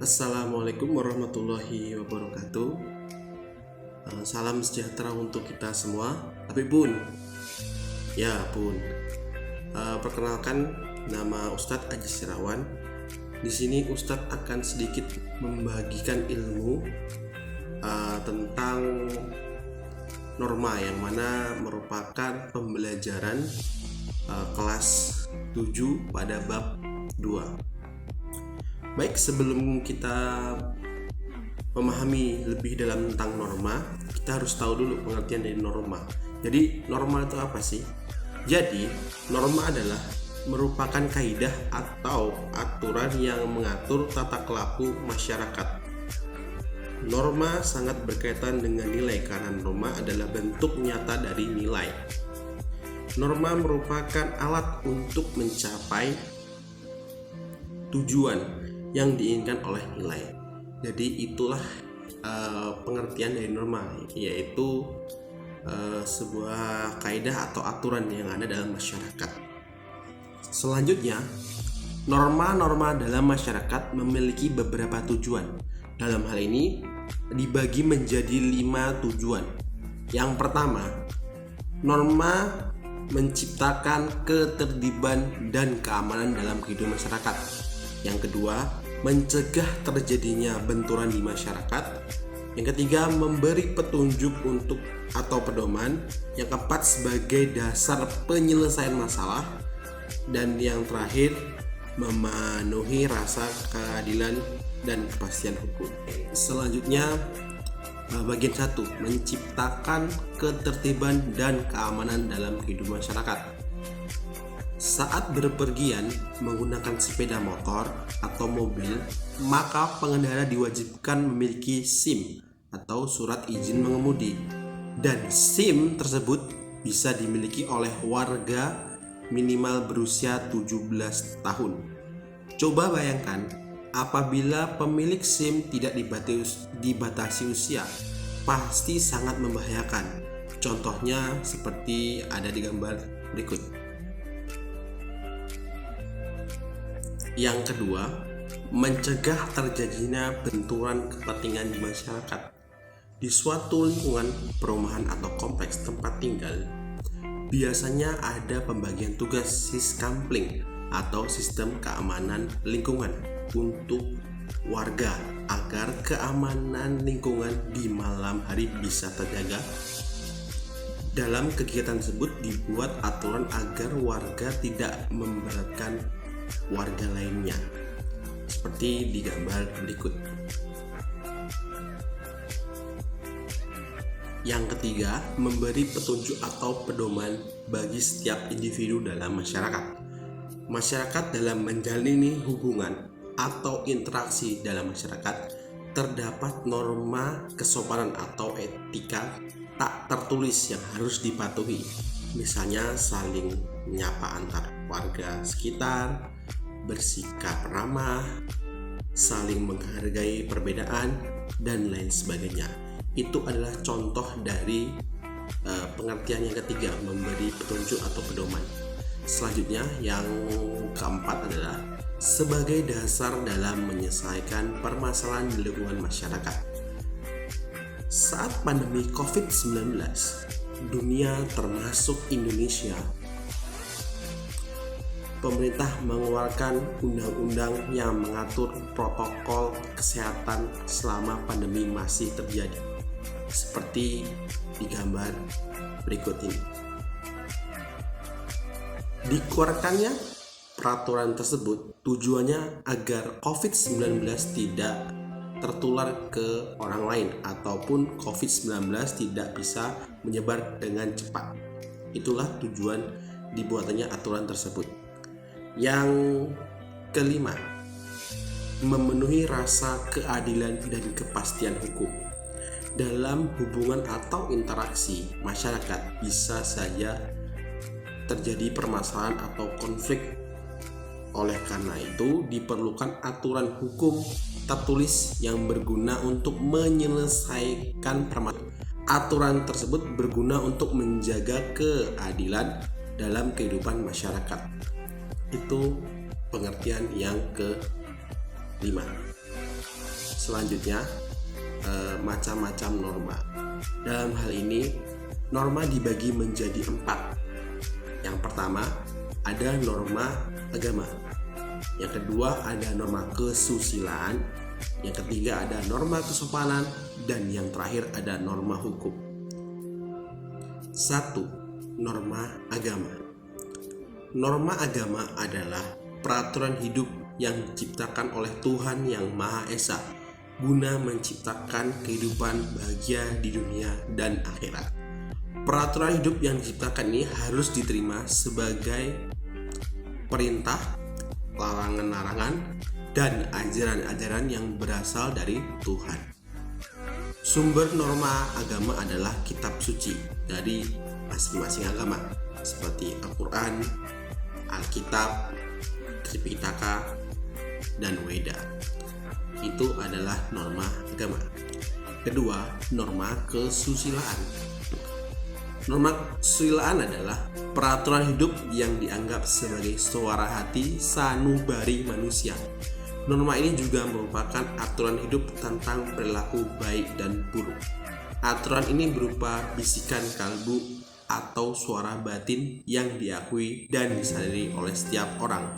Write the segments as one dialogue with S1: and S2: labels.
S1: Assalamualaikum warahmatullahi wabarakatuh. Salam sejahtera untuk kita semua. Tapi Bun, ya Bun, perkenalkan nama Ustadz Aji Sirawan. Di sini Ustadz akan sedikit membagikan ilmu tentang norma yang mana merupakan pembelajaran kelas 7 pada bab 2. Baik, sebelum kita memahami lebih dalam tentang norma, kita harus tahu dulu pengertian dari norma. Jadi, norma itu apa sih? Jadi, norma adalah merupakan kaidah atau aturan yang mengatur tata kelaku masyarakat. Norma sangat berkaitan dengan nilai karena norma adalah bentuk nyata dari nilai. Norma merupakan alat untuk mencapai tujuan yang diinginkan oleh nilai. Jadi itulah pengertian dari norma, yaitu sebuah kaidah atau aturan yang ada dalam masyarakat. Selanjutnya, norma-norma dalam masyarakat memiliki beberapa tujuan. Dalam hal ini dibagi menjadi 5 tujuan. Yang pertama, norma menciptakan ketertiban dan keamanan dalam kehidupan masyarakat. Yang kedua, mencegah terjadinya benturan di masyarakat. Yang ketiga, memberi petunjuk untuk atau pedoman. Yang keempat, sebagai dasar penyelesaian masalah. Dan yang terakhir, memenuhi rasa keadilan dan kepastian hukum. Selanjutnya, bagian 1, menciptakan ketertiban dan keamanan dalam kehidupan masyarakat. Saat berpergian menggunakan sepeda motor atau mobil, maka pengendara diwajibkan memiliki SIM atau surat izin mengemudi. Dan SIM tersebut bisa dimiliki oleh warga minimal berusia 17 tahun. Coba bayangkan apabila pemilik SIM tidak dibatasi usia, pasti sangat membahayakan. Contohnya seperti ada di gambar berikut. Yang kedua, mencegah terjadinya benturan kepentingan di masyarakat. Di suatu lingkungan perumahan atau kompleks tempat tinggal, biasanya ada pembagian tugas siskampling atau sistem keamanan lingkungan untuk warga agar keamanan lingkungan di malam hari bisa terjaga. Dalam kegiatan tersebut dibuat aturan agar warga tidak memberatkan warga lainnya, seperti di gambar berikut. Yang ketiga, memberi petunjuk atau pedoman bagi setiap individu dalam masyarakat. Masyarakat dalam menjalani hubungan atau interaksi dalam masyarakat terdapat norma kesopanan atau etika tak tertulis yang harus dipatuhi. Misalnya saling menyapa antar warga sekitar, bersikap ramah, saling menghargai perbedaan, dan lain sebagainya. Itu adalah contoh dari pengertian yang ketiga, memberi petunjuk atau pedoman. Selanjutnya, yang keempat adalah sebagai dasar dalam menyelesaikan permasalahan di lingkungan masyarakat. Saat pandemi COVID-19, dunia termasuk Indonesia, pemerintah mengeluarkan undang-undang yang mengatur protokol kesehatan selama pandemi masih terjadi, seperti di gambar berikut ini. Dikeluarkannya peraturan tersebut tujuannya agar COVID-19 tidak tertular ke orang lain ataupun COVID-19 tidak bisa menyebar dengan cepat. Itulah tujuan dibuatannya aturan tersebut. Yang kelima, memenuhi rasa keadilan dan kepastian hukum. Dalam hubungan atau interaksi masyarakat bisa saja terjadi permasalahan atau konflik. Oleh karena itu, diperlukan aturan hukum tertulis yang berguna untuk menyelesaikan permasalahan. Aturan tersebut berguna untuk menjaga keadilan dalam kehidupan masyarakat. Itu pengertian yang kelima. Selanjutnya, macam-macam norma. Dalam hal ini, norma dibagi menjadi 4. Yang pertama, ada norma agama. Yang kedua, ada norma kesusilaan. Yang ketiga, ada norma kesopanan. Dan yang terakhir, ada norma hukum. 1. Norma agama. Norma agama adalah peraturan hidup yang diciptakan oleh Tuhan yang Maha Esa guna menciptakan kehidupan bahagia di dunia dan akhirat. Peraturan hidup yang diciptakan ini harus diterima sebagai perintah, larangan-larangan, dan ajaran-ajaran yang berasal dari Tuhan. Sumber norma agama adalah kitab suci dari masing-masing agama seperti Al-Quran, Alkitab, Tripitaka, dan Weda. Itu adalah norma agama. Kedua, norma kesusilaan. Norma kesusilaan adalah peraturan hidup yang dianggap sebagai suara hati sanubari manusia. Norma ini juga merupakan aturan hidup tentang perilaku baik dan buruk. Aturan ini berupa bisikan kalbu atau suara batin yang diakui dan disadari oleh setiap orang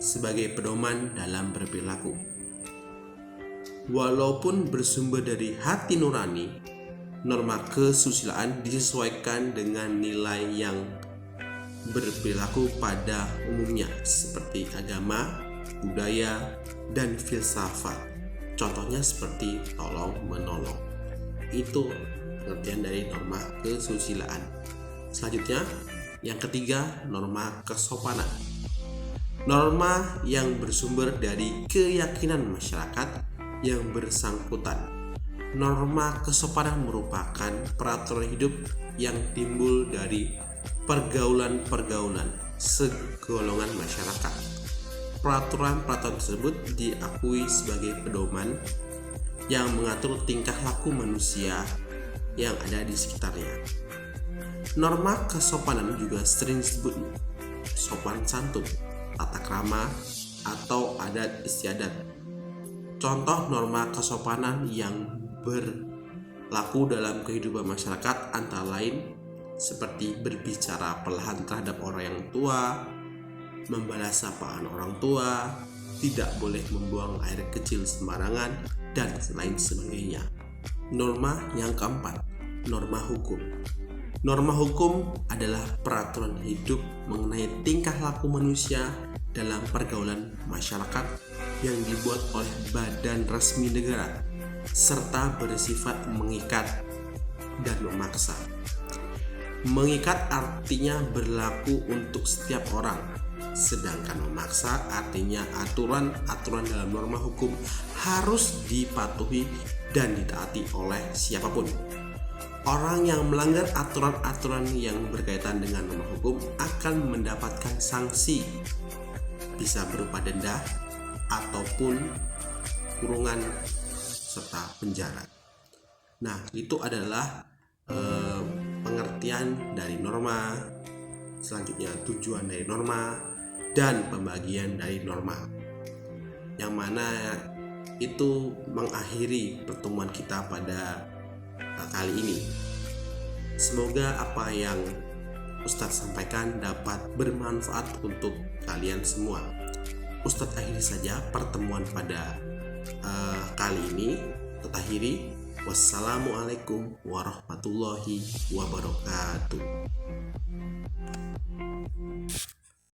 S1: sebagai pedoman dalam berperilaku. Walaupun bersumber dari hati nurani, norma kesusilaan disesuaikan dengan nilai yang berperilaku pada umumnya seperti agama, budaya, dan filsafat. Contohnya seperti tolong-menolong. Itu pengertian dari norma kesusilaan. Selanjutnya, yang ketiga, norma kesopanan. Norma yang bersumber dari keyakinan masyarakat yang bersangkutan. Norma kesopanan merupakan peraturan hidup yang timbul dari pergaulan-pergaulan segolongan masyarakat. Peraturan-peraturan tersebut diakui sebagai pedoman yang mengatur tingkah laku manusia yang ada di sekitarnya. Norma kesopanan juga sering disebut sopan santun, tata krama, atau adat istiadat. Contoh norma kesopanan yang berlaku dalam kehidupan masyarakat antara lain seperti berbicara perlahan terhadap orang yang tua, membalas sapaan orang tua, tidak boleh membuang air kecil sembarangan, dan lain sebagainya. Norma yang keempat, norma hukum. Norma hukum adalah peraturan hidup mengenai tingkah laku manusia dalam pergaulan masyarakat yang dibuat oleh badan resmi negara serta bersifat mengikat dan memaksa. Mengikat artinya berlaku untuk setiap orang, sedangkan memaksa artinya aturan-aturan dalam norma hukum harus dipatuhi dan ditaati oleh siapapun. Orang yang melanggar aturan-aturan yang berkaitan dengan norma hukum akan mendapatkan sanksi, bisa berupa denda ataupun kurungan serta penjara. Nah, itu adalah pengertian dari norma, selanjutnya tujuan dari norma, dan pembagian dari norma, yang mana itu mengakhiri pertemuan kita pada kali ini. Semoga apa yang Ustadz sampaikan dapat bermanfaat untuk kalian semua. Ustadz akhiri saja pertemuan pada kali ini. Ustadz akhiri. Wassalamualaikum warahmatullahi wabarakatuh.